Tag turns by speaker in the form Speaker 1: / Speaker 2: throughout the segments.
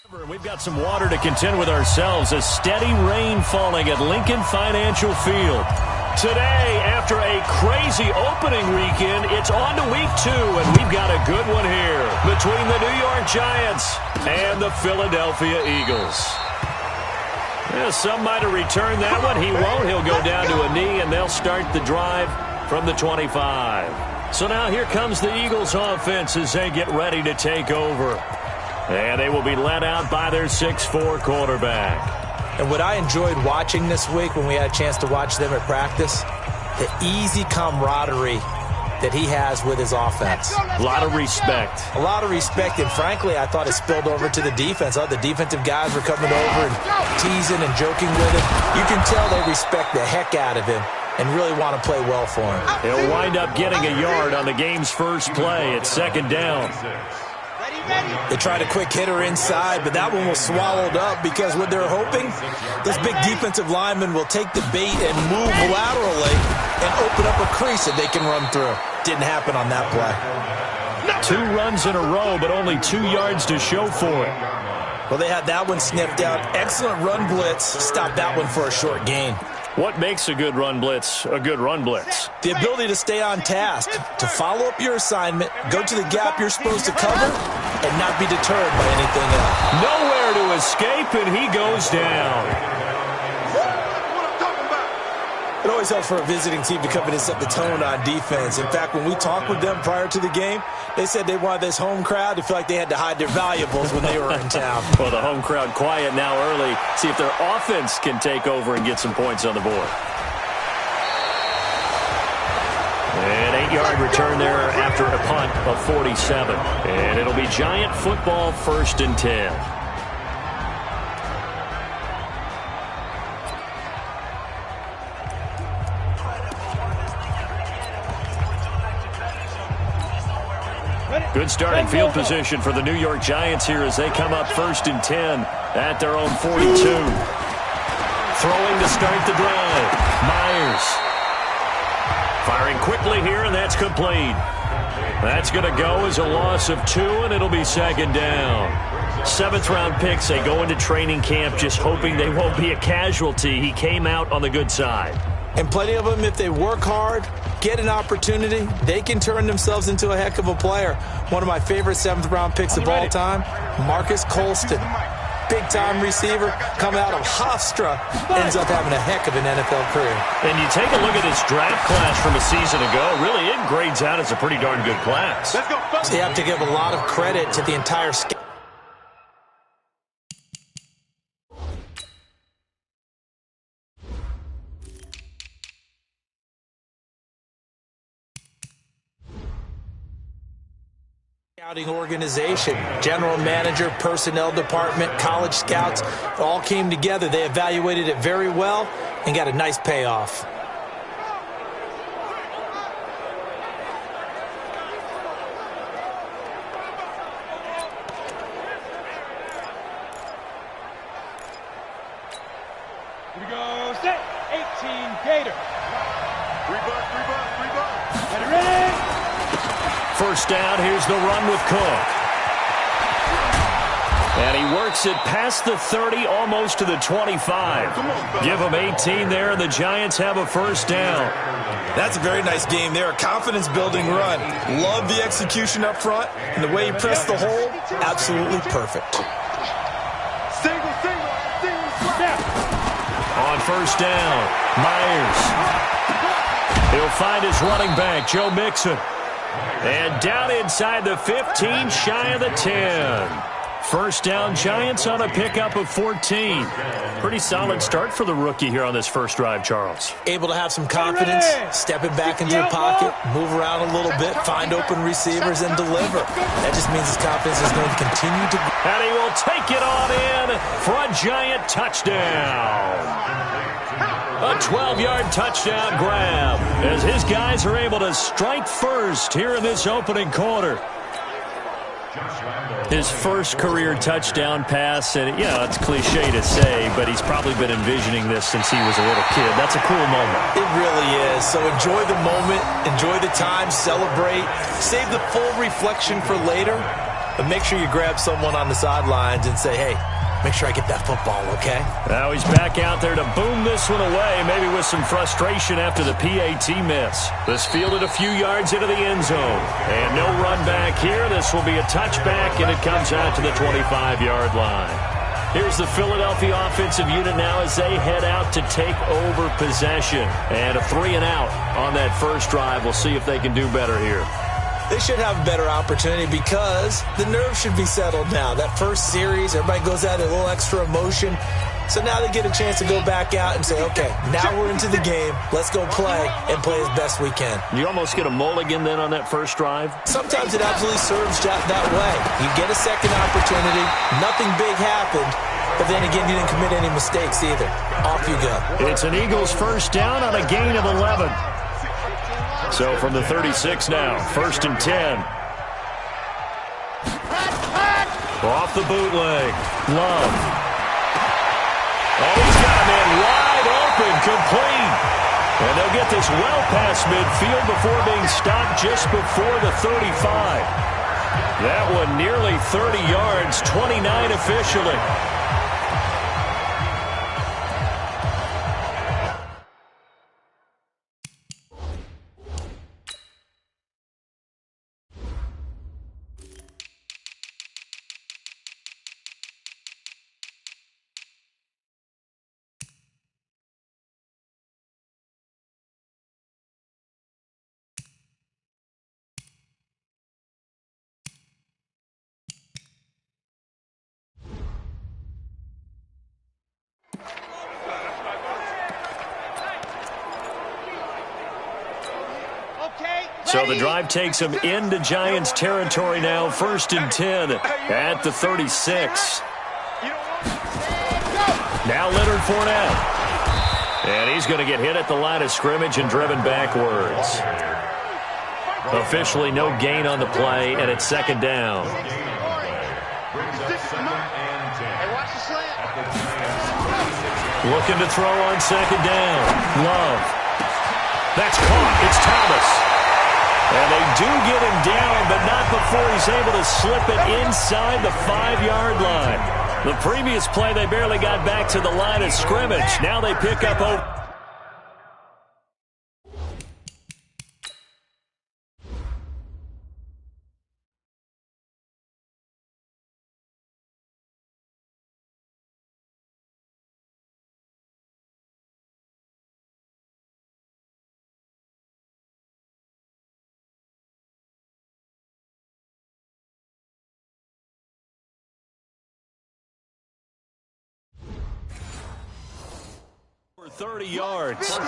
Speaker 1: We've got some water to contend with ourselves. A steady rain falling at Lincoln Financial Field. Today, after a crazy opening weekend, it's on to week 2, and we've got a good one here between the New York Giants and the Philadelphia Eagles. Yeah, some might have returned that one. He won't. He'll go down to a knee, and they'll start the drive from the 25. So now here comes the Eagles offense as they get ready to take over. And they will be led out by their 6'4" quarterback.
Speaker 2: And what I enjoyed watching this week when we had a chance to watch them at practice, the easy camaraderie that he has with his offense.
Speaker 1: A lot of respect.
Speaker 2: A lot of respect, and frankly, I thought it spilled over to the defense. The defensive guys were coming over and teasing and joking with him. You can tell they respect the heck out of him and really want to play well for him.
Speaker 1: He'll wind up getting a yard on the game's first play. It's 2nd down.
Speaker 2: They tried a quick hitter inside, but that one was swallowed up because what they're hoping, those big defensive linemen will take the bait and move laterally and open up a crease that they can run through. Didn't happen on that play.
Speaker 1: 2 runs in a row, but only 2 yards to show for it.
Speaker 2: Well, they had that one sniffed out. Excellent run blitz. Stopped that one for a short gain.
Speaker 1: What makes a good run blitz a good run blitz?
Speaker 2: The ability to stay on task, to follow up your assignment, go to the gap you're supposed to cover, and not be deterred by anything else.
Speaker 1: Nowhere to escape, and he goes down.
Speaker 2: It always helps for a visiting team to come in and set the tone on defense. In fact, when we talked with them prior to the game, they said they wanted this home crowd to feel like they had to hide their valuables when they were in town.
Speaker 1: Well, the home crowd quiet now early. See if their offense can take over and get some points on the board. An 8-yard return there after a punt of 47. And it'll be Giant football 1st and 10. Good starting field position for the New York Giants here as they come up 1st and 10 at their own 42. Throwing to start the drive. Myers. Firing quickly here, and that's complete. That's going to go as a loss of 2, and it'll be 2nd down. 7th-round picks. They go into training camp just hoping they won't be a casualty. He came out on the good side.
Speaker 2: And plenty of them, if they work hard, get an opportunity, they can turn themselves into a heck of a player. One of my favorite 7th-round picks of all time, Marcus Colston. Big-time receiver, coming out of Hofstra, ends up having a heck of an NFL career.
Speaker 1: And you take a look at this draft class from a season ago, really it grades out as a pretty darn good class.
Speaker 2: So you have to give a lot of credit to the entire schedule. Organization, general manager, personnel department, college scouts, all came together. They evaluated it very well and got a nice payoff.
Speaker 3: Here we go, set, 18, Gator. Ready, ready.
Speaker 1: First down, here's the run with Cook. And he works it past the 30, almost to the 25. Give him 18 there, and the Giants have a 1st down.
Speaker 2: That's a very nice game there. A confidence-building run. Love the execution up front, and the way he pressed the hole, absolutely perfect.
Speaker 1: On 1st down, Myers. He'll find his running back, Joe Mixon. And down inside the 15, shy of the 10. 1st down, Giants on a pickup of 14. Pretty solid start for the rookie here on this first drive, Charles.
Speaker 2: Able to have some confidence, stepping back into the pocket, move around a little bit, find open receivers, and deliver. That just means his confidence is going to continue to grow.
Speaker 1: And he will take it on in for a Giant touchdown. A 12-yard touchdown grab as his guys are able to strike first here in this opening quarter. His first career touchdown pass, and it's cliche to say, but he's probably been envisioning this since he was a little kid. That's a cool moment.
Speaker 2: It really is. So enjoy the moment, enjoy the time, celebrate, save the full reflection for later. But make sure you grab someone on the sidelines and say, hey, make sure I get that football, okay?
Speaker 1: Now he's back out there to boom this one away, maybe with some frustration after the PAT miss. This fielded a few yards into the end zone. And no run back here. This will be a touchback, and it comes out to the 25-yard line. Here's the Philadelphia offensive unit now as they head out to take over possession. And a 3-and-out on that first drive. We'll see if they can do better here.
Speaker 2: They should have a better opportunity because the nerves should be settled now. That first series, everybody goes out a little extra emotion. So now they get a chance to go back out and say, okay, now we're into the game. Let's go play and play as best we can.
Speaker 1: You almost get a mulligan then on that first drive?
Speaker 2: Sometimes it absolutely serves that way. You get a second opportunity. Nothing big happened. But then again, you didn't commit any mistakes either. Off you go.
Speaker 1: It's an Eagles first down on a gain of 11. So from the 36 now, 1st and 10. Off the bootleg. Love. Oh, he's got a man wide open, complete. And they'll get this well past midfield before being stopped just before the 35. That one nearly 30 yards, 29 officially. So the drive takes them into Giants territory now. 1st and 10 at the 36. Now Leonard Fournette. And he's going to get hit at the line of scrimmage and driven backwards. Officially no gain on the play, and it's 2nd down. Looking to throw on 2nd down. Love. That's caught. It's Thomas. And they do get him down, but not before he's able to slip it inside the 5-yard line. The previous play, they barely got back to the line of scrimmage. Now they pick up over. For 30 yards. They'll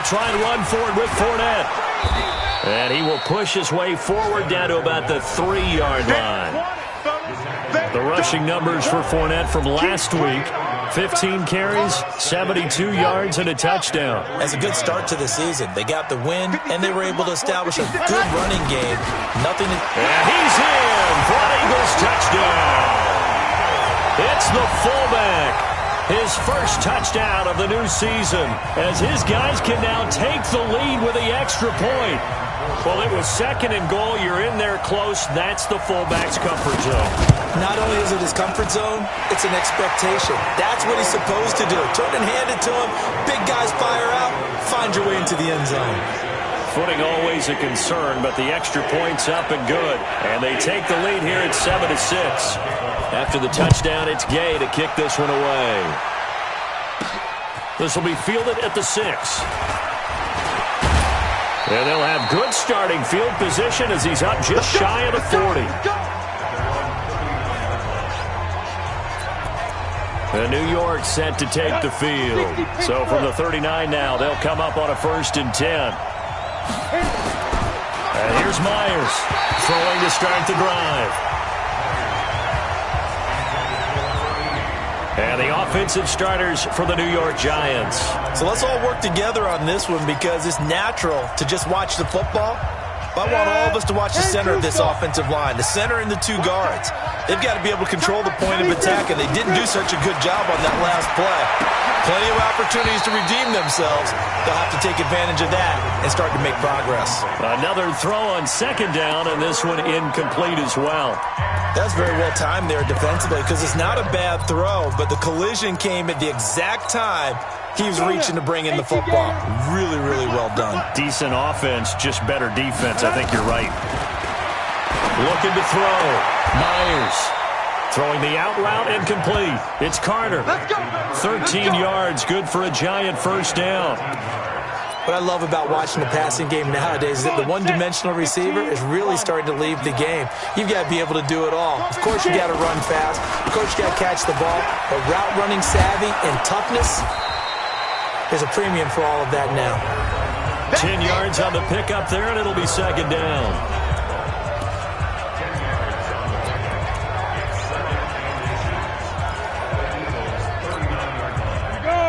Speaker 1: try and run forward with Fournette. And he will push his way forward down to about the 3-yard line. The rushing numbers for Fournette from last week. 15 carries, 72 yards, and a touchdown.
Speaker 2: That's a good start to the season. They got the win, and they were able to establish a good running game. Nothing.
Speaker 1: And he's in for an Eagles touchdown. It's the fullback. His first touchdown of the new season, as his guys can now take the lead with the extra point. Well, it was 2nd and goal. You're in there close. That's the fullback's comfort zone.
Speaker 2: Not only is it his comfort zone, it's an expectation. That's what he's supposed to do. Turn and hand it to him. Big guys fire out. Find your way into the end zone.
Speaker 1: Footing always a concern, but the extra point's up and good. And they take the lead here at 7-6. After the touchdown, it's Gay to kick this one away. This will be fielded at the 6. And they'll have good starting field position as he's up just shy of the 40. And New York set to take the field. So from the 39 now, they'll come up on a 1st and 10. And here's Myers throwing to start the drive. And the offensive starters for the New York Giants.
Speaker 2: So let's all work together on this one because it's natural to just watch the football. But I want all of us to watch the center of this offensive line, the center and the 2 guards. They've got to be able to control the point of attack, and they didn't do such a good job on that last play. Plenty of opportunities to redeem themselves. They'll have to take advantage of that and start to make progress.
Speaker 1: Another throw on second down, and this one incomplete as well.
Speaker 2: That's very well timed there defensively because it's not a bad throw, but the collision came at the exact time he was reaching to bring in the football. Really, really well done.
Speaker 1: Decent offense, just better defense. I think you're right. Looking to throw. Myers throwing the out route incomplete. It's Carter. 13 yards, good for a giant first down.
Speaker 2: What I love about watching the passing game nowadays is that the one-dimensional receiver is really starting to leave the game. You've got to be able to do it all. Of course, you got to run fast. Of course, you got to catch the ball. But route running savvy and toughness, there's a premium for all of that now.
Speaker 1: 10 yards on the pickup there, and it'll be second down.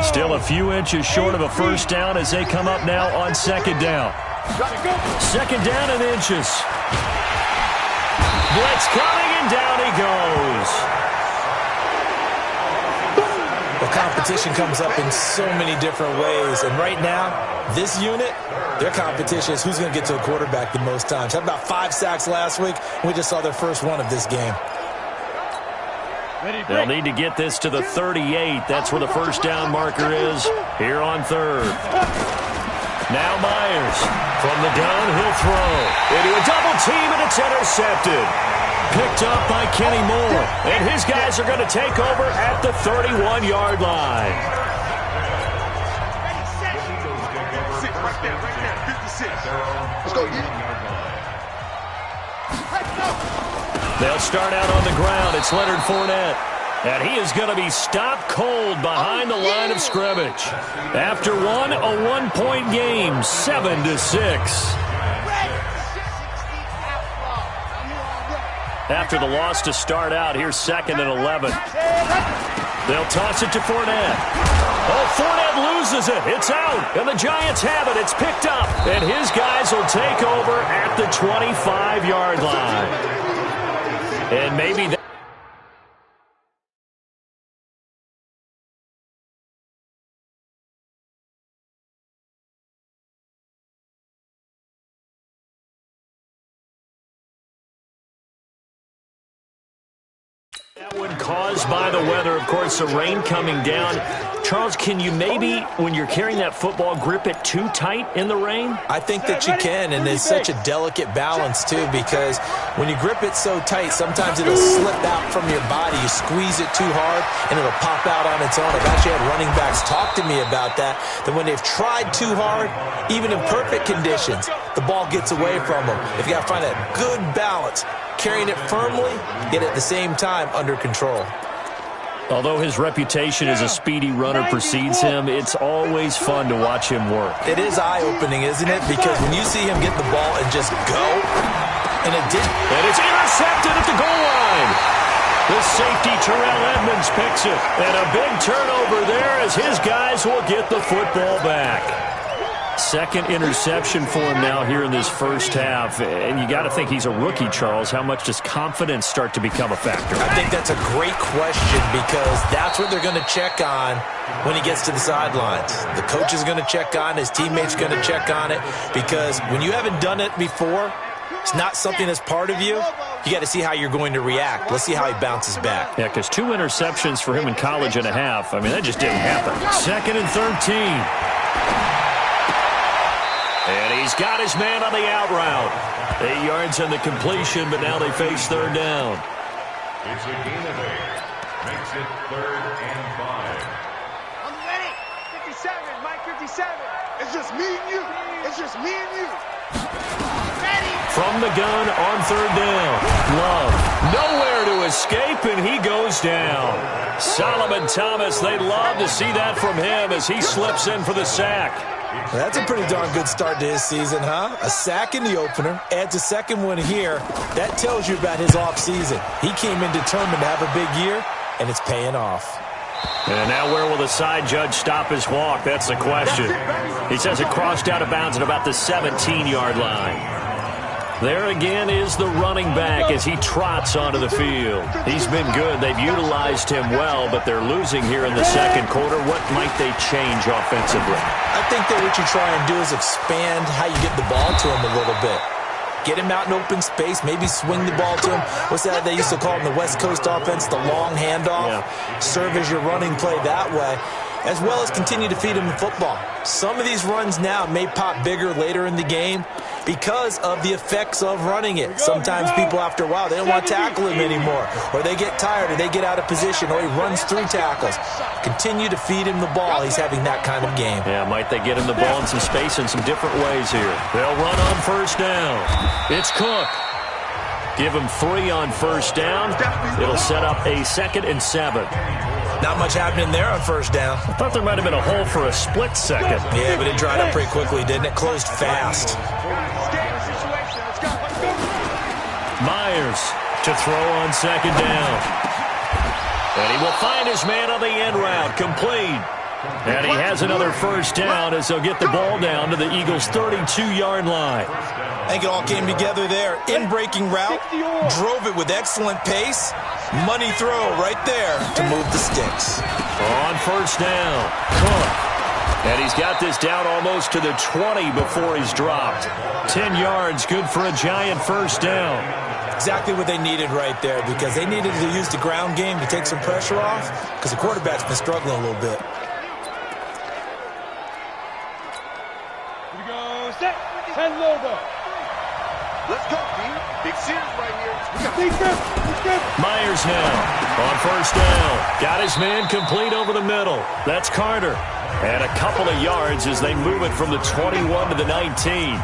Speaker 1: Still a few inches short of a first down as they come up now on second down. Second down and inches. Blitz coming, and down he goes.
Speaker 2: Well, competition comes up in so many different ways, and right now, this unit, their competition is who's going to get to the quarterback the most times. Had about 5 sacks last week, and we just saw their first one of this game.
Speaker 1: They'll need to get this to the 38. That's where the first down marker is here on third. Now Myers from the gun, he'll throw into a double team, and it's intercepted. Picked up by Kenny Moore, and his guys are going to take over at the 31-yard line.
Speaker 4: Let's go,
Speaker 1: They'll start out on the ground. It's Leonard Fournette. And he is going to be stopped cold behind the line of scrimmage. After one, a one-point game, 7-6. After the loss to start out, here's 2nd and 11. They'll toss it to Fournette. Oh, Fournette loses it. It's out. And the Giants have it. It's picked up. And his guys will take over at the 25-yard line. And maybe that. That one caused by the weather, of course, the rain coming down. Charles, can you maybe, when you're carrying that football, grip it too tight in the rain?
Speaker 2: I think that you can, and it's such a delicate balance, too, because when you grip it so tight, sometimes it'll slip out from your body. You squeeze it too hard, and it'll pop out on its own. I've actually had running backs talk to me about that when they've tried too hard, even in perfect conditions, the ball gets away from them. If you got to find that good balance, carrying it firmly, yet at the same time under control.
Speaker 1: Although his reputation as a speedy runner precedes him, it's always fun to watch him work.
Speaker 2: It is eye-opening, isn't it? Because when you see him get the ball and just go, and it did.
Speaker 1: And it's intercepted at the goal line. The safety, Terrell Edmonds, picks it. And a big turnover there as his guys will get the football back. Second interception for him now here in this first half. And you got to think he's a rookie, Charles. How much does confidence start to become a factor?
Speaker 2: I think that's a great question because that's what they're going to check on when he gets to the sidelines. The coach is going to check on, his teammates are going to check on it because when you haven't done it before, it's not something that's part of you. You got to see how you're going to react. Let's see how he bounces back.
Speaker 1: Yeah, because 2 interceptions for him in college and a half. I mean, that just didn't happen. 2nd and 13. And he's got his man on the out route. 8 yards on the completion, but now they face third down.
Speaker 4: It's a gain of 8. Makes it 3rd and 5.
Speaker 3: I'm ready. 57, Mike 57. It's just me and you. It's just me and you. Ready.
Speaker 1: From the gun on third down. Love. Nowhere to escape, and he goes down. Solomon Thomas, they'd love to see that from him as he slips in for the sack.
Speaker 2: Well, that's a pretty darn good start to his season, huh? A sack in the opener, adds a second one here. That tells you about his offseason. He came in determined to have a big year, and it's paying off.
Speaker 1: And now where will the side judge stop his walk? That's the question. He says it crossed out of bounds at about the 17-yard line. There again is the running back as he trots onto the field. He's been good. They've utilized him well, but they're losing here in the second quarter. What might they change offensively?
Speaker 2: I think that what you try and do is expand how you get the ball to him a little bit. Get him out in open space, maybe swing the ball to him. What's that they used to call in the West Coast offense, the long handoff? Yeah. Serve as your running play that way, as well as continue to feed him the football. Some of these runs now may pop bigger later in the game because of the effects of running it. Sometimes people, after a while, they don't want to tackle him anymore, or they get tired, or they get out of position, or he runs through tackles. Continue to feed him the ball. He's having that kind of game.
Speaker 1: Yeah, might they get him the ball in some space in some different ways here. They'll run on first down. It's Cook. Give him 3 on first down. It'll set up a 2nd and 7.
Speaker 2: Not much happening there on first down.
Speaker 1: I thought there might have been a hole for a split second.
Speaker 2: Yeah, but it dried up pretty quickly, didn't it? Closed fast.
Speaker 1: Myers to throw on second down. And he will find his man on the end route, complete. And he has another first down as they'll get the ball down to the Eagles' 32-yard line.
Speaker 2: I think it all came together there. In-breaking route, drove it with excellent pace. Money throw right there to move the sticks.
Speaker 1: On first down, Cook. And he's got this down almost to the 20 before he's dropped. 10 yards, good for a giant first down.
Speaker 2: Exactly what they needed right there, because they needed to use the ground game to take some pressure off, because the quarterback's been struggling a little bit.
Speaker 3: Here we go, set, and logo. Let's go, D. Big Sears right here. We got
Speaker 1: Myers now on first down. Got his man complete over the middle. That's Carter. And a couple of yards as they move it from the 21 to the 19.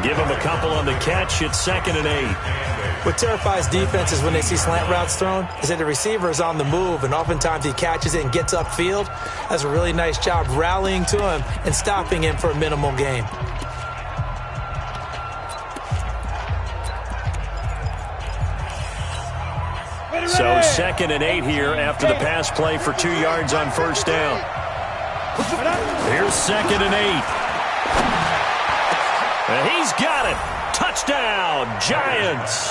Speaker 1: Give him a couple on the catch. It's 2nd and 8.
Speaker 2: What terrifies defenses when they see slant routes thrown is that the receiver is on the move, and oftentimes he catches it and gets upfield. That's a really nice job rallying to him and stopping him for a minimal gain.
Speaker 1: So 2nd and 8 here after the pass play for 2 yards on first down. Here's 2nd and 8. And he's got it. Touchdown, Giants.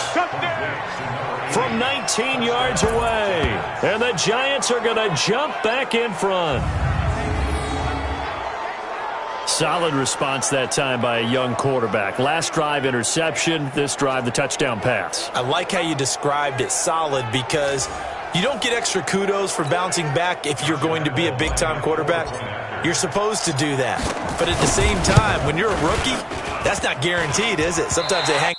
Speaker 1: From 19 yards away. And the Giants are going to jump back in front. Solid response that time by a young quarterback. Last drive, interception. This drive, the touchdown pass.
Speaker 2: I like how you described it, solid, because you don't get extra kudos for bouncing back if you're going to be a big-time quarterback. You're supposed to do that. But at the same time, when you're a rookie, that's not guaranteed, is it? Sometimes they hang.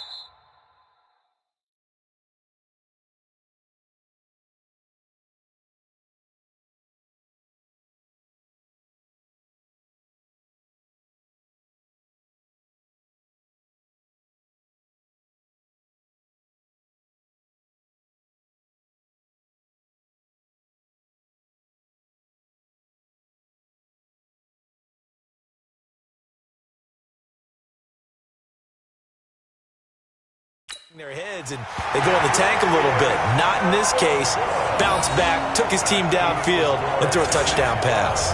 Speaker 2: Their heads, and they go in the tank a little bit. Not in this case. Bounced back, took his team downfield, and threw a touchdown pass.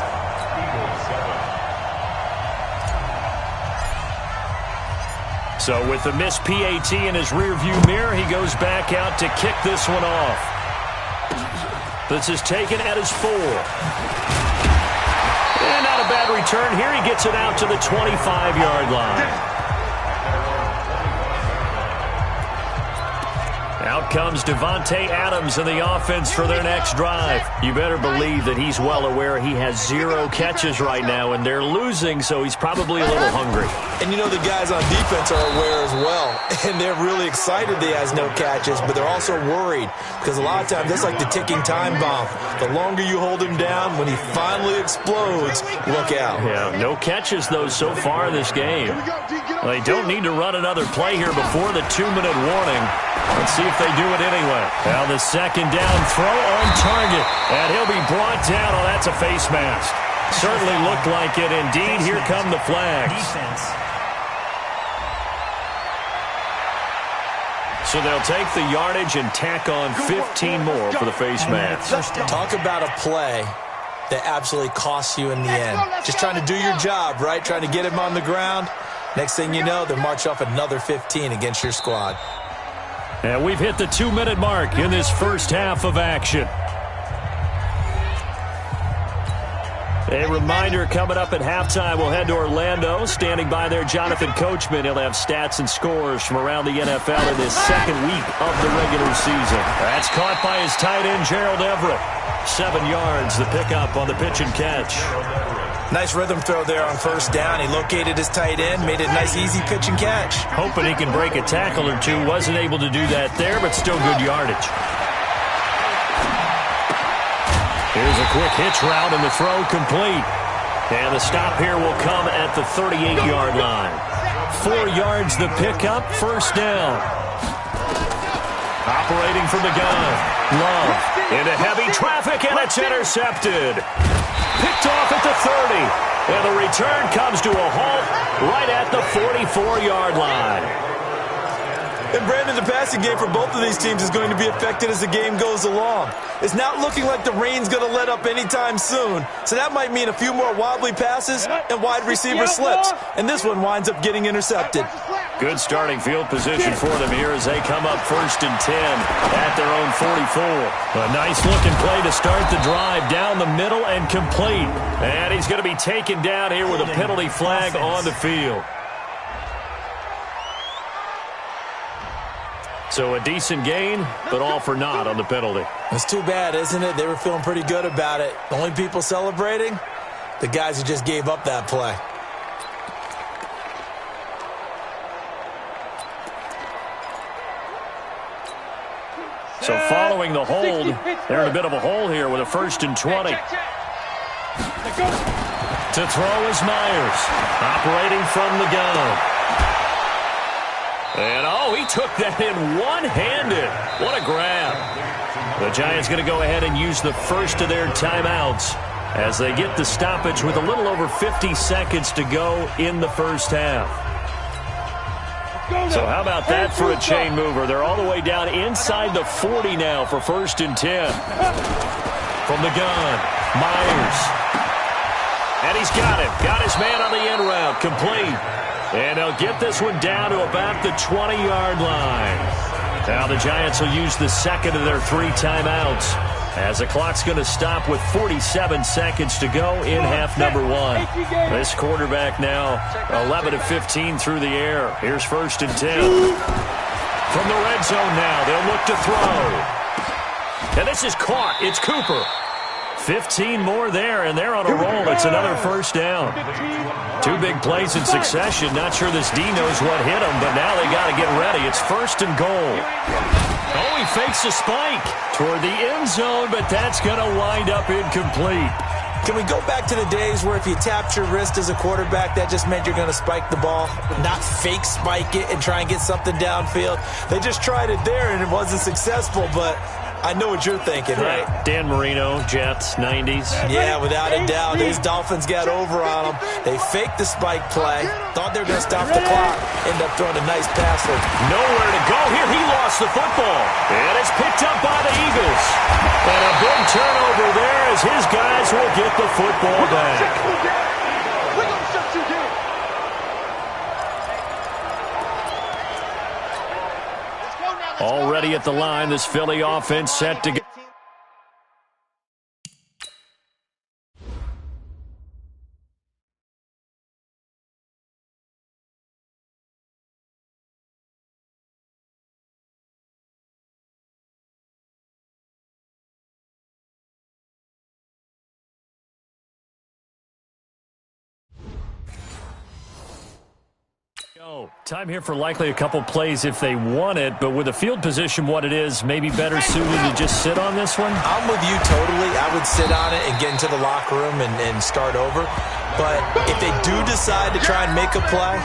Speaker 1: So with the missed PAT in his rearview mirror, he goes back out to kick this one off. This is taken at his 4. And not a bad return here. He gets it out to the 25-yard line. Out comes Devontae Adams in the offense for their next drive. You better believe that he's well aware he has 0 catches right now, and they're losing, so he's probably a little hungry.
Speaker 2: And you know the guys on defense are aware as well, and they're really excited that he has no catches, but they're also worried because a lot of times that's like the ticking time bomb. The longer you hold him down, when he finally explodes, look out.
Speaker 1: Yeah, no catches, though, so far in this game. Well, they don't need to run another play here before the 2-minute warning. Let's see if they do it anyway. Now the second down throw on target. And he'll be brought down. Oh, that's a face mask. Certainly looked like it. Indeed, here come the flags. So they'll take the yardage and tack on 15 more for the face mask.
Speaker 2: Talk about a play that absolutely costs you in the end. Just trying to do your job, right? Trying to get him on the ground. Next thing you know, they'll march off another 15 against your squad.
Speaker 1: And we've hit the 2-minute mark in this first half of action. A reminder, coming up at halftime, we'll head to Orlando. Standing by there, Jonathan Coachman. He'll have stats and scores from around the NFL in this second week of the regular season. That's caught by his tight end, Gerald Everett. 7 yards, the pickup on the pitch and catch.
Speaker 2: Nice rhythm throw there on first down. He located his tight end, made it a nice, easy pitch and catch.
Speaker 1: Hoping he can break a tackle or two. Wasn't able to do that there, but still good yardage. Here's a quick hitch route, and the throw complete. And the stop here will come at the 38-yard line. 4 yards the pickup, first down. Operating from the gun. Love into heavy traffic, and it's intercepted. Picked off at the 30. And the return comes to a halt right at the 44-yard line.
Speaker 2: And Brandon, the passing game for both of these teams is going to be affected as the game goes along. It's not looking like the rain's going to let up anytime soon. So that might mean a few more wobbly passes and wide receiver slips. And this one winds up getting intercepted.
Speaker 1: Good starting field position for them here as they come up 1st and 10 at their own 44. A nice-looking play to start the drive down the middle and complete. And he's going to be taken down here with a penalty flag on the field. So a decent gain, but all for naught on the penalty.
Speaker 2: It's too bad, isn't it? They were feeling pretty good about it. The only people celebrating, the guys who just gave up that play.
Speaker 1: So following the hold, they're in a bit of a hole here with a 1st and 20. To throw is Myers, operating from the gun. And, he took that in one-handed. What a grab. The Giants going to go ahead and use the first of their timeouts as they get the stoppage with a little over 50 seconds to go in the first half. So how about that for a chain mover? They're all the way down inside the 40 now for 1st and 10. From the gun, Myers. And he's got it. Got his man on the end route. Complete. And they'll get this one down to about the 20-yard line. Now the Giants will use the second of their 3 timeouts as the clock's going to stop with 47 seconds to go in half number 1. This quarterback now 11 of 15 through the air. Here's 1st and 10. From the red zone now, they'll look to throw. And this is caught. It's Cooper. 15 more there, and they're on a roll. It's another first down. 2 big plays in succession. Not sure this D knows what hit him, but now they got to get ready. It's 1st and goal. Oh, he fakes a spike toward the end zone, but that's going to wind up incomplete.
Speaker 2: Can we go back to the days where if you tapped your wrist as a quarterback, that just meant you're going to spike the ball, not fake spike it and try and get something downfield? They just tried it there, and it wasn't successful, but I know what you're thinking, right?
Speaker 1: Dan Marino, Jets, 90s.
Speaker 2: Yeah, without a doubt. These Dolphins got over on them. They faked the spike play. Thought they were going to stop the clock. End up throwing a nice pass.
Speaker 1: Nowhere to go here. He lost the football. And it's picked up by the Eagles. And a big turnover there as his guys will get the football back. Already at the line, this Philly offense set to go. Time here for likely a couple plays if they want it, but with the field position what it is, maybe better suited to just sit on this one?
Speaker 2: I'm with you totally. I would sit on it and get into the locker room and start over. But if they do decide to try and make a play,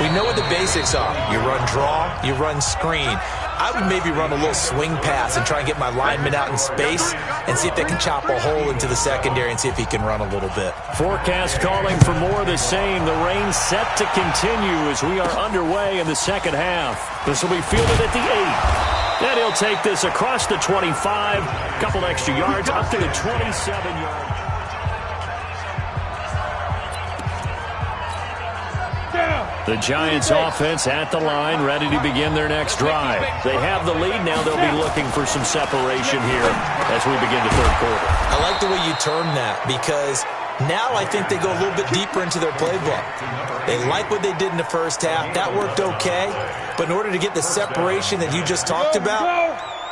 Speaker 2: we know what the basics are. You run draw, you run screen. I would maybe run a little swing pass and try and get my lineman out in space and see if they can chop a hole into the secondary and see if he can run a little bit.
Speaker 1: Forecast calling for more of the same. The rain set to continue as we are underway in the second half. This will be fielded at the 8. Then he'll take this across the 25. A couple extra yards up to the 27-yard.
Speaker 3: Down.
Speaker 1: The Giants offense at the line, ready to begin their next drive. They have the lead. Now they'll be looking for some separation here as we begin the third quarter.
Speaker 2: I like the way you term that, because now I think they go a little bit deeper into their playbook. They like what they did in the first half. That worked okay. But in order to get the separation that you just talked about,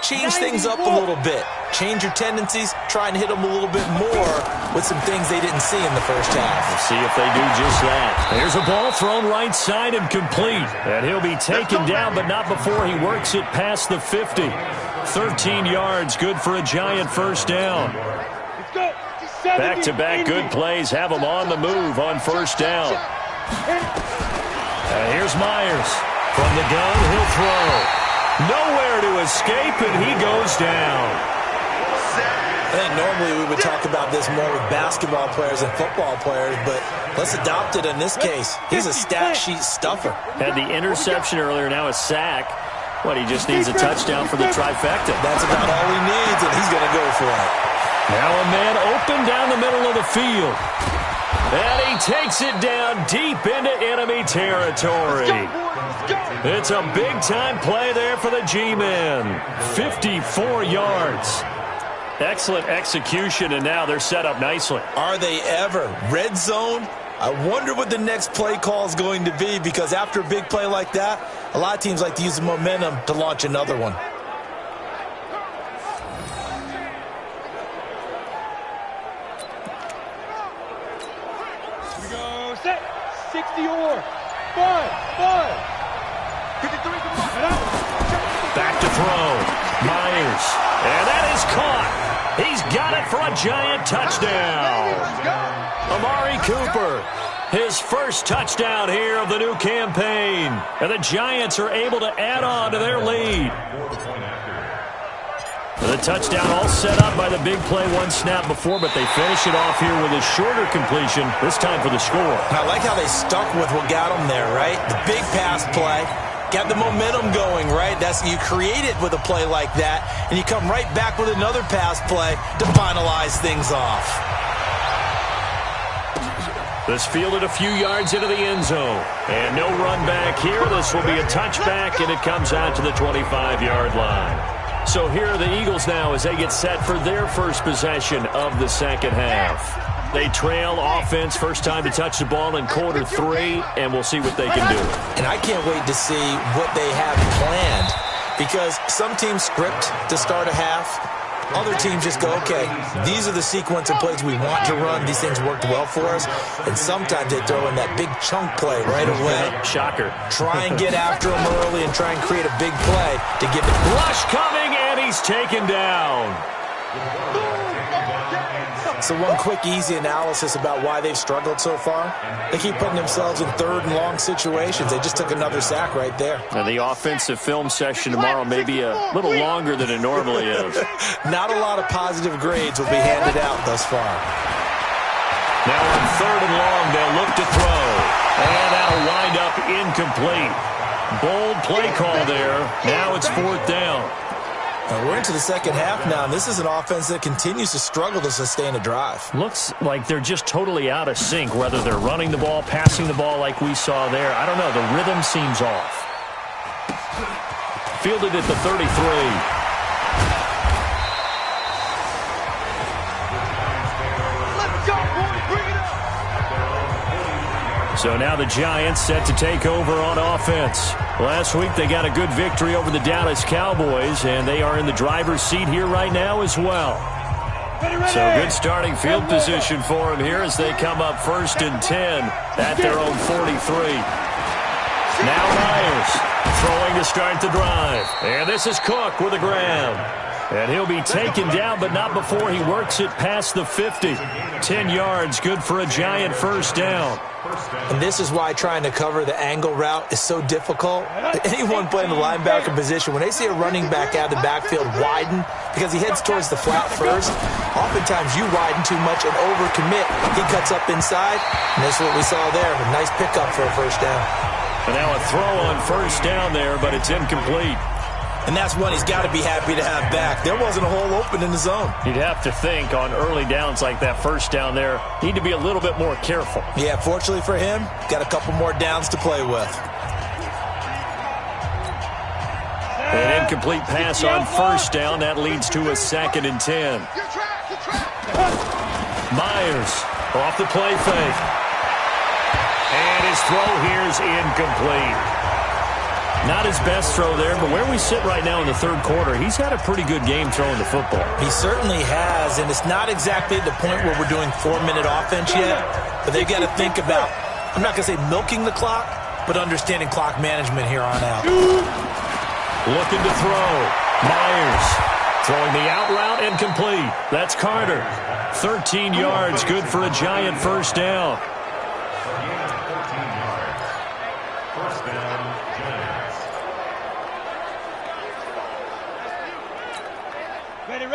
Speaker 2: change things up a little bit. Change your tendencies. Try and hit them a little bit more with some things they didn't see in the first half.
Speaker 1: We'll see if they do just that. There's a ball thrown right side and complete. And he'll be taken down, but not before he works it past the 50. 13 yards, good for a Giant first down. Back-to-back good plays have them on the move on first down. Here's Myers. From the gun, he'll throw. Nowhere to escape, and he goes down.
Speaker 2: I think normally we would talk about this more with basketball players and football players, but let's adopt it in this case. He's a stat sheet stuffer.
Speaker 1: Had the interception earlier, now a sack. What, he just needs a touchdown for the trifecta.
Speaker 2: That's about all he needs, and he's going to go for it.
Speaker 1: Now a man open down the middle of the field. And he takes it down deep into enemy territory. It's a big-time play there for the G-men. 54 yards. Excellent execution, and now they're set up nicely.
Speaker 2: Are they ever? Red zone? I wonder what the next play call is going to be, because after a big play like that, a lot of teams like to use the momentum to launch another one.
Speaker 3: Here we go. Set. 60 or 5. 53.
Speaker 1: Back to throw. Myers. And that is caught. He's got it for a Giant touchdown. Amari Cooper, his first touchdown here of the new campaign. And the Giants are able to add on to their lead. The touchdown all set up by the big play one snap before, but they finish it off here with a shorter completion, this time for the score.
Speaker 2: I like how they stuck with what got them there, right? The big pass play. Got the momentum going, right? That's, you create it with a play like that, and you come right back with another pass play to finalize things off.
Speaker 1: This fielded a few yards into the end zone. And no run back here. This will be a touchback, and it comes out to the 25-yard line. So here are the Eagles now as they get set for their first possession of the second half. They trail offense, first time to touch the ball in quarter 3, and we'll see what they can do.
Speaker 2: And I can't wait to see what they have planned, because some teams script to start a half. Other teams just go, okay, these are the sequence of plays we want to run. These things worked well for us. And sometimes they throw in that big chunk play right away.
Speaker 1: Shocker.
Speaker 2: Try and get after them early and try and create a big play to give it.
Speaker 1: Rush coming, and he's taken down.
Speaker 2: So one quick, easy analysis about why they've struggled so far. They keep putting themselves in third and long situations. They just took another sack right there.
Speaker 1: And the offensive film session tomorrow may be a little longer than it normally is.
Speaker 2: Not a lot of positive grades will be handed out thus far.
Speaker 1: Now on third and long, they'll look to throw. And that'll wind up incomplete. Bold play call there. Now it's fourth down.
Speaker 2: We're into the second half now, and this is an offense that continues to struggle to sustain a drive.
Speaker 1: Looks like they're just totally out of sync, whether they're running the ball, passing the ball like we saw there. I don't know. The rhythm seems off. Fielded at the 33. So now the Giants set to take over on offense. Last week they got a good victory over the Dallas Cowboys, and they are in the driver's seat here right now as well. So good starting field position for them here as they come up first and 10 at their own 43. Now Myers throwing to start the drive. And this is Cook with a grab. And he'll be taken down, but not before he works it past the 50. 10 yards, good for a Giant first down.
Speaker 2: And this is why trying to cover the angle route is so difficult. Anyone playing the linebacker position, when they see a running back out of the backfield widen, because he heads towards the flat first, oftentimes you widen too much and overcommit. He cuts up inside, and that's what we saw there. A nice pickup for a first down.
Speaker 1: And now a throw on first down there, but it's incomplete.
Speaker 2: And that's one he's got to be happy to have back. There wasn't a hole open in the zone.
Speaker 1: You'd have to think on early downs like that first down there, need to be a little bit more careful.
Speaker 2: Yeah, fortunately for him, got a couple more downs to play with.
Speaker 1: An incomplete pass on first down. That leads to a 2nd and 10. Myers off the play fake. And his throw here is incomplete. Not his best throw there, but where we sit right now in the third quarter, he's had a pretty good game throwing the football.
Speaker 2: He certainly has, and it's not exactly at the point where we're doing 4-minute offense yet, but they've got to think about, I'm not going to say milking the clock, but understanding clock management here on out.
Speaker 1: Looking to throw. Myers throwing the out route incomplete. That's Carter. 13 yards, good for a Giant first down.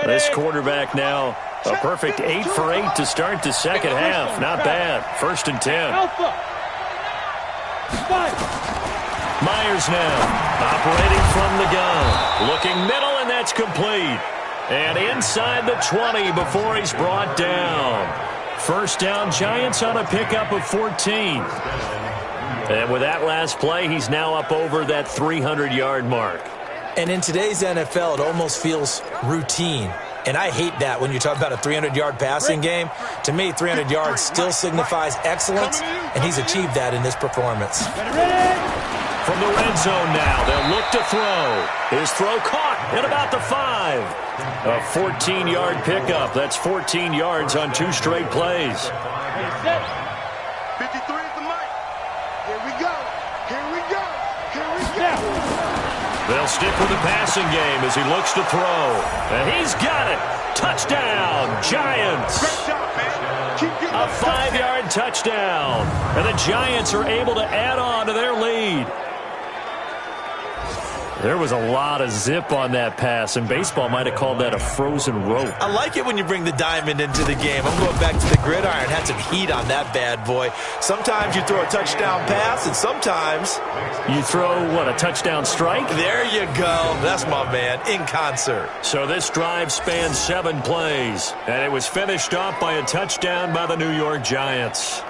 Speaker 1: This quarterback now, a perfect 8 for 8 to start the second half. Not bad. 1st and 10. Myers now, operating from the gun. Looking middle, and that's complete. And inside the 20 before he's brought down. First down, Giants on a pickup of 14. And with that last play, he's now up over that 300-yard mark.
Speaker 2: And in today's NFL, it almost feels routine. And I hate that when you talk about a 300-yard passing game. To me, 300 yards still signifies excellence, and he's achieved that in this performance.
Speaker 1: From the red zone now, they'll look to throw. His throw caught at about the 5. A 14-yard pickup. That's 14 yards on 2 straight plays.
Speaker 3: 53 is the mic. Here we go. Here we go. Here we go.
Speaker 1: They'll stick with the passing game as he looks to throw. And he's got it. Touchdown, Giants.
Speaker 3: Great job, man. Keep getting
Speaker 1: A 5-yard touchdown. And the Giants are able to add on to their lead. There was a lot of zip on that pass, and baseball might have called that a frozen rope.
Speaker 2: I like it when you bring the diamond into the game. I'm going back to the gridiron. Had some heat on that bad boy. Sometimes you throw a touchdown pass, and sometimes
Speaker 1: you throw, what, a touchdown strike?
Speaker 2: There you go. That's my man, in concert.
Speaker 1: So this drive spans 7 plays, and it was finished off by a touchdown by the New York Giants.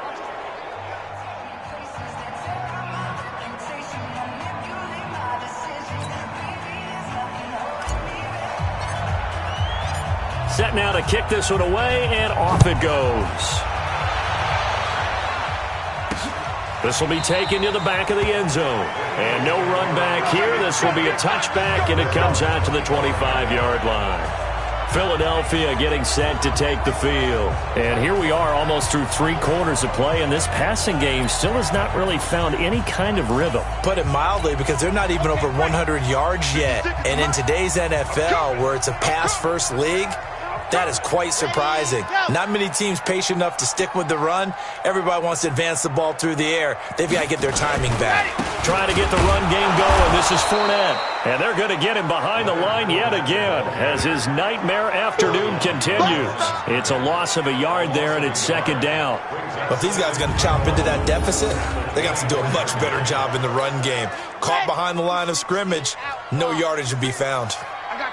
Speaker 1: Set now to kick this one away, and off it goes. This will be taken to the back of the end zone. And no run back here. This will be a touchback, and it comes out to the 25-yard line. Philadelphia getting set to take the field. And here we are almost through 3 quarters of play, and this passing game still has not really found any kind of rhythm.
Speaker 2: Put it mildly, because they're not even over 100 yards yet. And in today's NFL, where it's a pass-first league, that is quite surprising. Not many teams patient enough to stick with the run. Everybody wants to advance the ball through the air. They've got to get their timing back.
Speaker 1: Trying to get the run game going. This is Fournette. And they're going to get him behind the line yet again as his nightmare afternoon continues. It's a loss of a yard there, and it's 2nd down.
Speaker 2: Well, if these guys are going to chomp into that deficit, they got to do a much better job in the run game. Caught behind the line of scrimmage, no yardage to be found.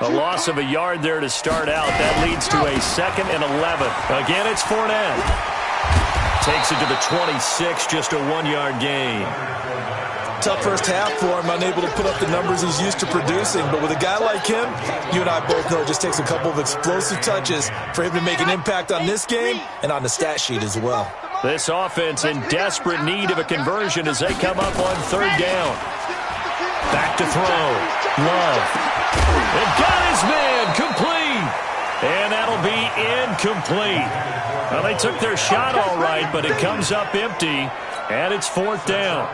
Speaker 1: A loss of a yard there to start out. That leads to a 2nd and 11. Again, it's Fournette. Takes it to the 26, just a 1-yard gain.
Speaker 2: Tough first half for him, unable to put up the numbers he's used to producing. But with a guy like him, you and I both know it just takes a couple of explosive touches for him to make an impact on this game and on the stat sheet as well.
Speaker 1: This offense in desperate need of a conversion as they come up on 3rd down. Back to throw. Love. And got his man complete. And that'll be incomplete. Well, they took their shot all right, but it comes up empty, and it's 4th down.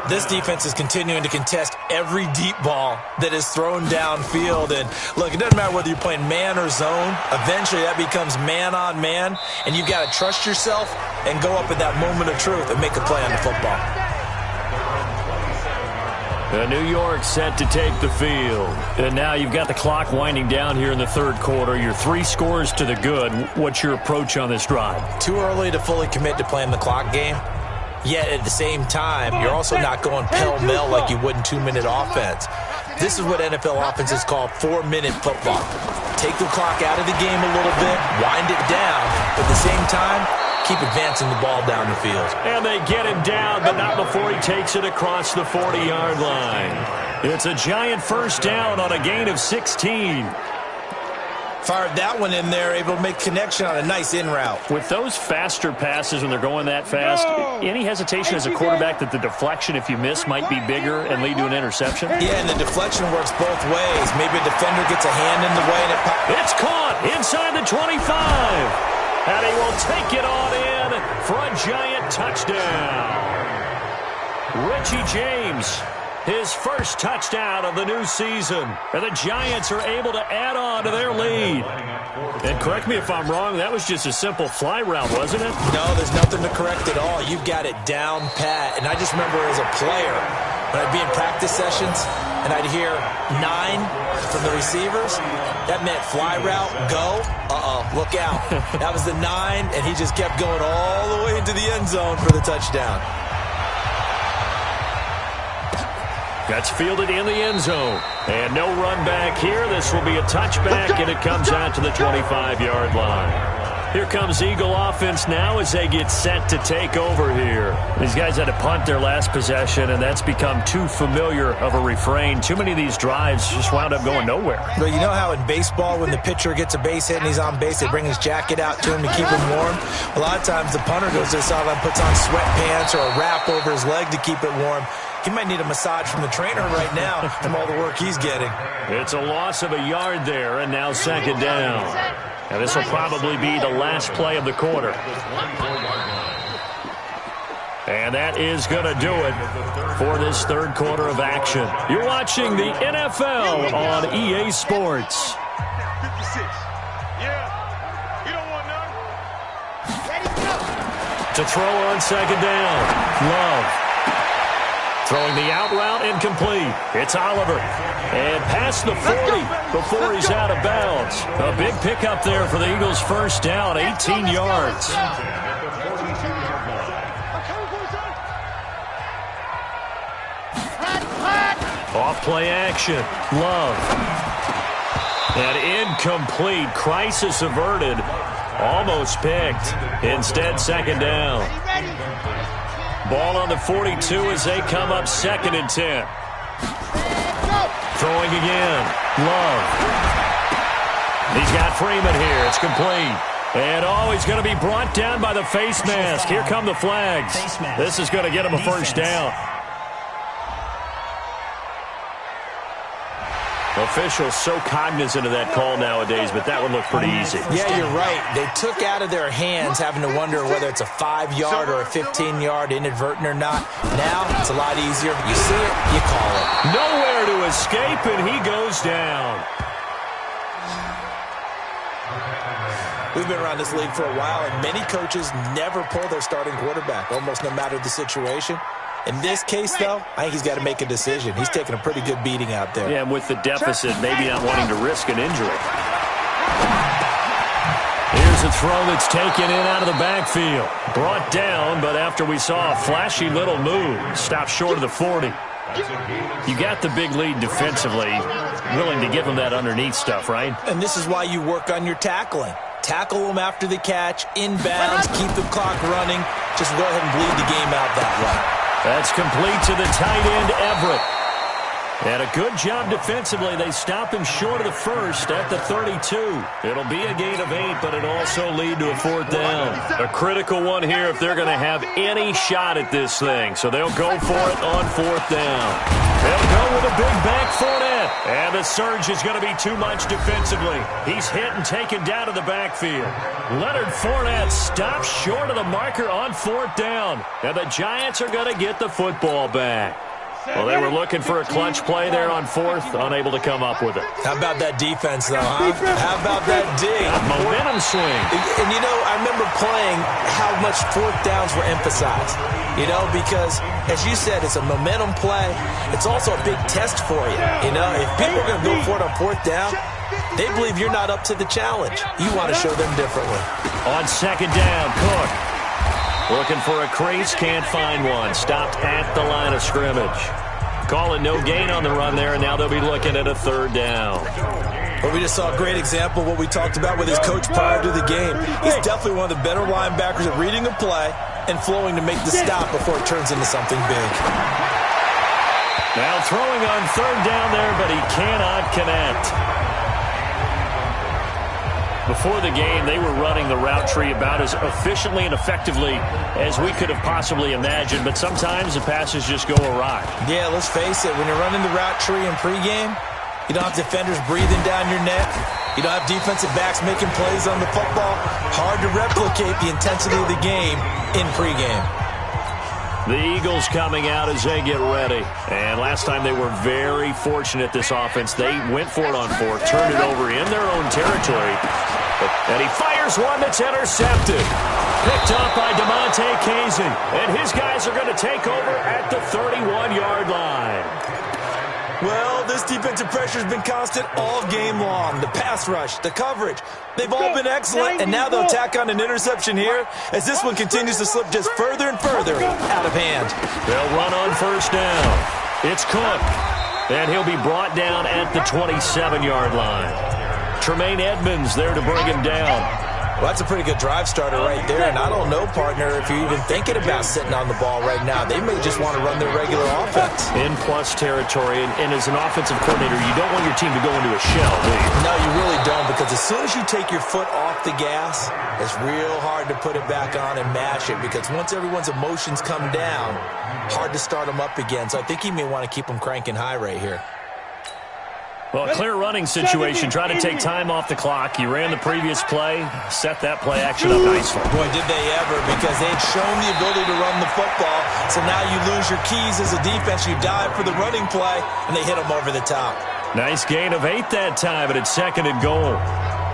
Speaker 2: This defense is continuing to contest every deep ball that is thrown downfield. And look, it doesn't matter whether you're playing man or zone. Eventually, that becomes man on man, and you've got to trust yourself and go up at that moment of truth and make a play on the football.
Speaker 1: New York set to take the field. And now you've got the clock winding down here in the 3rd quarter. You're 3 scores to the good. What's your approach on this drive?
Speaker 2: Too early to fully commit to playing the clock game. Yet at the same time, you're also not going pell-mell like you would in 2-minute offense. This is what NFL offenses call 4-minute football. Take the clock out of the game a little bit, wind it down, but at the same time, keep advancing the ball down the field.
Speaker 1: And they get him down, but not before he takes it across the 40-yard line. It's a giant first down on a gain of 16.
Speaker 2: Fired that one in there, able to make connection on a nice in route.
Speaker 1: With those faster passes when they're going that fast, any hesitation as a quarterback that the deflection, if you miss, might be bigger and lead to an interception?
Speaker 2: Yeah, and the deflection works both ways. Maybe a defender gets a hand in the way. And
Speaker 1: it's caught inside the 25. And he will take it on in for a giant touchdown. Richie James, his first touchdown of the new season. And the Giants are able to add on to their lead. And correct me if I'm wrong, that was just a simple fly route, wasn't it?
Speaker 2: No, there's nothing to correct at all. You've got it down pat. And I just remember as a player, when I'd be in practice sessions, and I'd hear 9 from the receivers, that meant fly route, go, look out. That was the 9, and he just kept going all the way into the end zone for the touchdown.
Speaker 1: That's fielded in the end zone. And no run back here. This will be a touchback, and it comes out to the 25-yard line. Here comes Eagle offense now as they get set to take over here. These guys had to punt their last possession, and that's become too familiar of a refrain. Too many of these drives just wound up going nowhere.
Speaker 2: But you know how in baseball, when the pitcher gets a base hit and he's on base, they bring his jacket out to him to keep him warm? A lot of times the punter goes to the sideline, puts on sweatpants or a wrap over his leg to keep it warm. He might need a massage from the trainer right now from all the work he's getting.
Speaker 1: It's a loss of a yard there, and now second down. And this will probably be the last play of the quarter. And that is going to do it for this third quarter of action. You're watching the NFL on EA Sports.
Speaker 3: 56. Yeah. You don't want none.
Speaker 1: To throw on second down. Love. Throwing the out route incomplete. It's Oliver. And past the 40 before he's out of bounds. A big pickup there for the Eagles' first down, 18 yards. Off play action. Love. And incomplete. Crisis averted. Almost picked. Instead, second down. Ball on the 42 as they come up second and 10. Throwing again. Love. He's got Freeman here. It's complete. And he's going to be brought down by the face mask. Here come the flags. This is going to get him a first down. Officials so cognizant of that call nowadays, but that one looked pretty easy.
Speaker 2: Yeah, you're right. They took out of their hands having to wonder whether it's a 5-yard or a 15-yard inadvertent or not. Now it's a lot easier. You see it, you call it.
Speaker 1: Nowhere to escape, and he goes down.
Speaker 2: We've been around this league for a while, and many coaches never pull their starting quarterback, almost no matter the situation. In this case, though, I think he's got to make a decision. He's taking a pretty good beating out there.
Speaker 1: Yeah, and with the deficit, maybe not wanting to risk an injury. Here's a throw that's taken in out of the backfield. Brought down, but after we saw a flashy little move, stopped short of the 40. You got the big lead defensively, willing to give him that underneath stuff, right?
Speaker 2: And this is why you work on your tackling. Tackle them after the catch, inbounds, keep the clock running. Just go ahead and bleed the game out that way.
Speaker 1: That's complete to the tight end, Everett. And a good job defensively. They stop him short of the first at the 32. It'll be a gain of 8, but it'll also lead to a fourth down. A critical one here if they're going to have any shot at this thing. So they'll go for it on fourth down. They'll go with a big back Fournette. And the surge is going to be too much defensively. He's hit and taken down to the backfield. Leonard Fournette stops short of the marker on fourth down. And the Giants are going to get the football back. Well, they were looking for a clutch play there on fourth, unable to come up with it.
Speaker 2: How about that defense, though, huh? How about that D?
Speaker 1: Momentum swing.
Speaker 2: And, you know, I remember playing how much fourth downs were emphasized, you know, because, as you said, it's a momentum play. It's also a big test for you, you know. If people are going to go for it on fourth down, they believe you're not up to the challenge. You want to show them differently.
Speaker 1: On second down, Cook. Looking for a crease, can't find one. Stopped at the line of scrimmage. Call it no gain on the run there, and now they'll be looking at a third down.
Speaker 2: Well, we just saw a great example of what we talked about with his coach prior to the game. He's definitely one of the better linebackers at reading a play and flowing to make the stop before it turns into something big.
Speaker 1: Now throwing on third down there, but he cannot connect. Before the game, they were running the route tree about as efficiently and effectively as we could have possibly imagined, but sometimes the passes just go awry.
Speaker 2: Yeah, let's face it, when you're running the route tree in pregame, you don't have defenders breathing down your neck. You don't have defensive backs making plays on the football. Hard to replicate the intensity of the game in pregame.
Speaker 1: The Eagles coming out as they get ready. And last time they were very fortunate, this offense. They went for it on fourth, turned it over in their own territory. And he fires one that's intercepted. Picked up by DeMonte Casey. And his guys are going to take over at the 31-yard line.
Speaker 2: Well, this defensive pressure has been constant all game long. The pass rush, the coverage, they've all been excellent. And now they'll tack on an interception here as this one continues to slip just further and further out of hand.
Speaker 1: They'll run on first down. It's Cook. And he'll be brought down at the 27-yard line. Tremaine Edmonds there to bring him down.
Speaker 2: Well, that's a pretty good drive starter right there. And I don't know, partner, if you're even thinking about sitting on the ball right now. They may just want to run their regular offense.
Speaker 1: In plus territory. And as an offensive coordinator, you don't want your team to go into a shell, do you?
Speaker 2: No, you really don't, because as soon as you take your foot off the gas, it's real hard to put it back on and mash it, because once everyone's emotions come down, hard to start them up again. So I think he may want to keep them cranking high right here.
Speaker 1: Well, clear running situation. Try to take time off the clock. You ran the previous play, set that play action up nicely.
Speaker 2: Boy, did they ever, because they had shown the ability to run the football. So now you lose your keys as a defense. You dive for the running play, and they hit them over the top.
Speaker 1: Nice gain of 8 that time, but it's second and goal.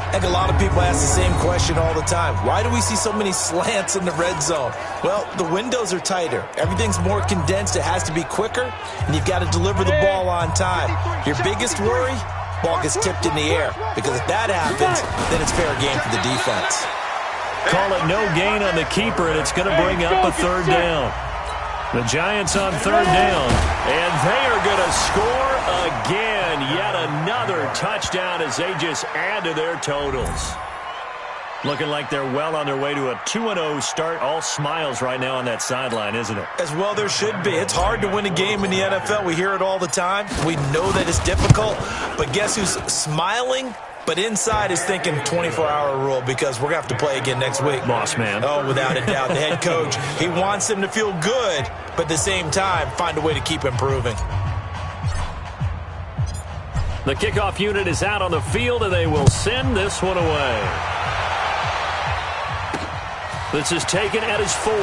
Speaker 2: I think a lot of people ask the same question all the time. Why do we see so many slants in the red zone? Well, the windows are tighter. Everything's more condensed. It has to be quicker, and you've got to deliver the ball on time. Your biggest worry, ball gets tipped in the air, because if that happens, then it's fair game for the defense.
Speaker 1: Call it no gain on the keeper, and it's going to bring up a third down. The Giants on third down, and they are going to score again. Yet another touchdown as they just add to their totals. Looking like they're well on their way to a 2-0 start. All smiles right now on that sideline, isn't it?
Speaker 2: As well there should be. It's hard to win a game in the NFL. We hear it all the time. We know that it's difficult. But guess who's smiling? But inside is thinking 24-hour rule, because we're going to have to play again next week.
Speaker 1: Boss man.
Speaker 2: Oh, without a doubt. The head coach, he wants them to feel good, but at the same time, find a way to keep improving.
Speaker 1: The kickoff unit is out on the field, and they will send this one away. This is taken at his 4.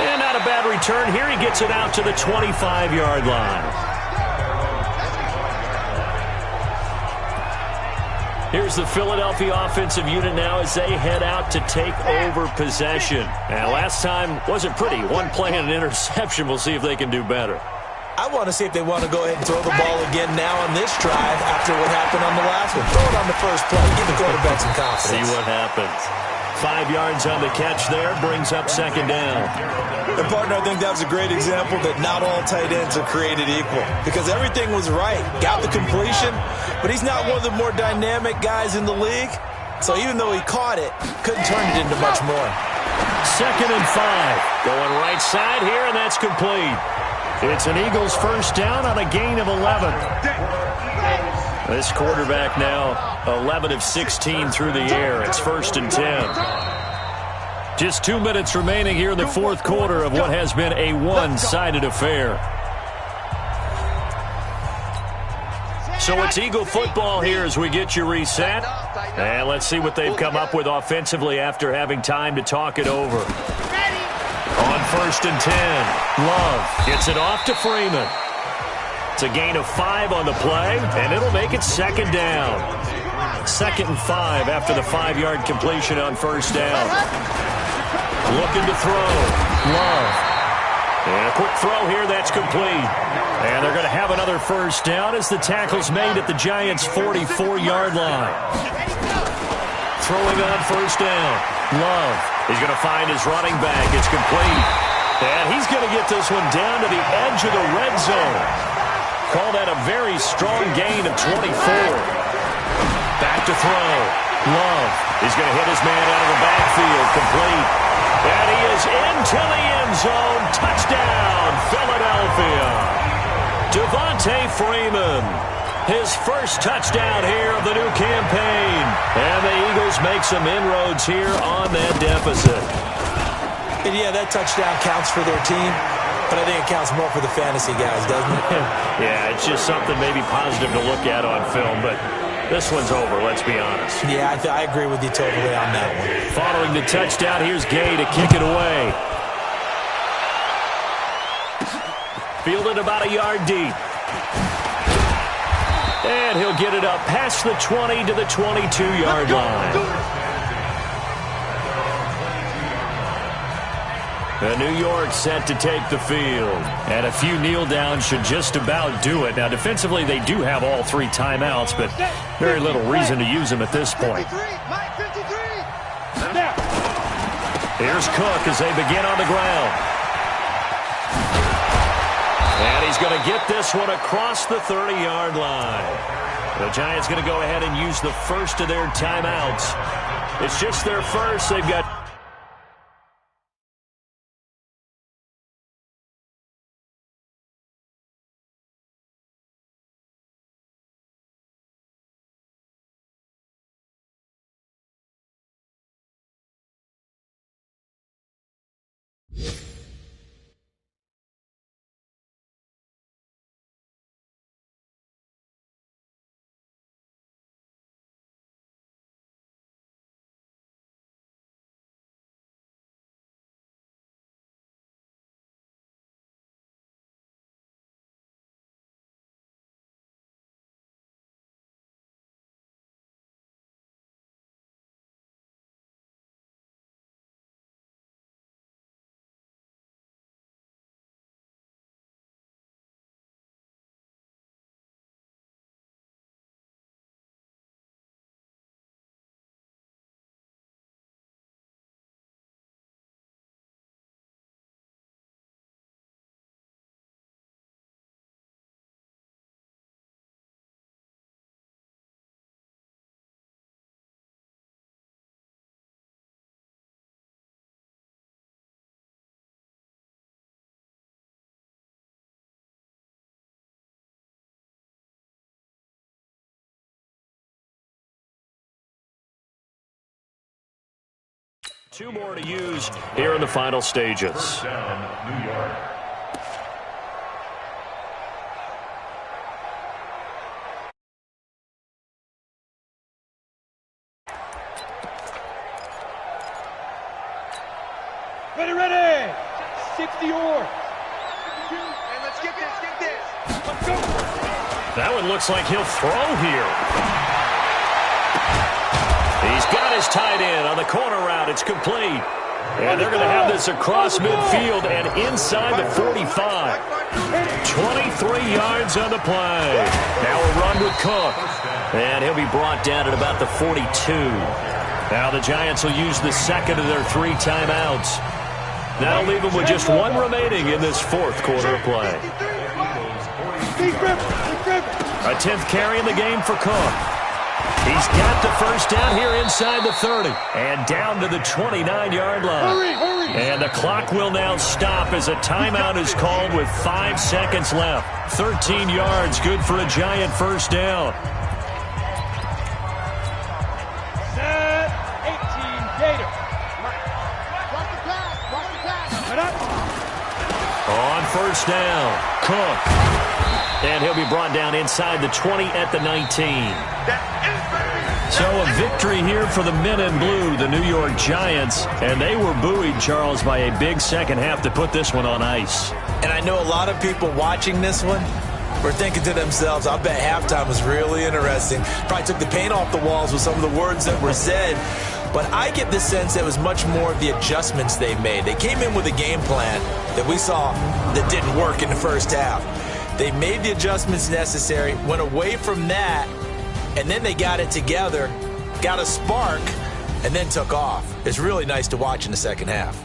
Speaker 1: And not a bad return here. He gets it out to the 25-yard line. Here's the Philadelphia offensive unit now as they head out to take over possession. And last time wasn't pretty. One play and an interception. We'll see if they can do better.
Speaker 2: I want to see if they want to go ahead and throw the ball again now on this drive after what happened on the last one. Throw it on the first play. Give the quarterback some confidence.
Speaker 1: See what happens. 5 yards on the catch there. Brings up second down.
Speaker 2: And, partner, I think that was a great example that not all tight ends are created equal, because everything was right. Got the completion, but he's not one of the more dynamic guys in the league. So even though he caught it, couldn't turn it into much more.
Speaker 1: Second and 5. Going right side here, and that's complete. It's an Eagles first down on a gain of 11. This quarterback now 11 of 16 through the air. It's first and 10. Just 2 minutes remaining here in the fourth quarter of what has been a one-sided affair. So it's Eagle football here as we get you reset. And let's see what they've come up with offensively after having time to talk it over. On first and 10, Love gets it off to Freeman. It's a gain of 5 on the play, and it'll make it second down. Second and 5 after the 5-yard completion on first down. Looking to throw. Love. And a quick throw here, that's complete. And they're going to have another first down as the tackle's made at the Giants' 44-yard line. Throwing on first down. Love is going to find his running back. It's complete. And he's going to get this one down to the edge of the red zone. Call that a very strong gain of 24. Back to throw. Love is going to hit his man out of the backfield. Complete. And he is into the end zone. Touchdown, Philadelphia. Devontae Freeman. His first touchdown here of the new campaign. And the Eagles make some inroads here on that deficit.
Speaker 2: And yeah, that touchdown counts for their team, but I think it counts more for the fantasy guys, doesn't it?
Speaker 1: Yeah, it's just something maybe positive to look at on film, but this one's over, let's be honest.
Speaker 2: Yeah, I agree with you totally on that one.
Speaker 1: Following the touchdown, here's Gay to kick it away. Fielded about a yard deep. And he'll get it up past the 20 to the 22-yard line. New York set to take the field. And a few kneel downs should just about do it. Now, defensively, they do have all 3 timeouts, but very little reason to use them at this point. Here's Cook as they begin on the ground. And he's going to get this one across the 30-yard line. The Giants going to go ahead and use the first of their timeouts. It's just their first. They've got 2 more to use here in the final stages.
Speaker 4: First down, New York.
Speaker 3: Ready. 60 yards. And let's get this. Let's go.
Speaker 1: That one looks like he'll throw here. He's got his tight end on the corner route. It's complete. And they're going to have this across midfield and inside the 45. 23 yards on the play. Now a run with Cook. And he'll be brought down at about the 42. Now the Giants will use the second of their 3 timeouts. That'll leave them with just 1 remaining in this 4th quarter of play. A 10th carry in the game for Cook. He's got the first down here inside the 30 and down to the 29-yard line. And the clock will now stop as a timeout is called with 5 seconds left. 13 yards, good for a Giant first down.
Speaker 3: Set 18 Gator.
Speaker 1: On first down, Cook. And he'll be brought down inside the 20 at the 19. So a victory here for the men in blue, the New York Giants. And they were buoyed, Charles, by a big second half to put this one on ice.
Speaker 2: And I know a lot of people watching this one were thinking to themselves, I bet halftime was really interesting. Probably took the paint off the walls with some of the words that were said. But I get the sense that it was much more of the adjustments they made. They came in with a game plan that we saw that didn't work in the first half. They made the adjustments necessary, went away from that, and then they got it together, got a spark, and then took off. It's really nice to watch in the second half.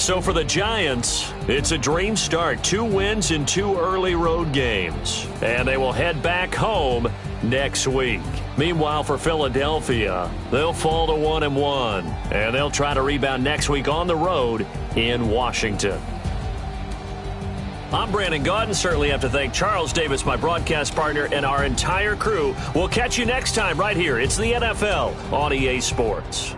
Speaker 1: So for the Giants, it's a dream start. 2 wins in 2 early road games. And they will head back home next week. Meanwhile, for Philadelphia, they'll fall to 1-1. And they'll try to rebound next week on the road in Washington. I'm Brandon Gaudin. Certainly have to thank Charles Davis, my broadcast partner, and our entire crew. We'll catch you next time right here. It's the NFL on EA Sports.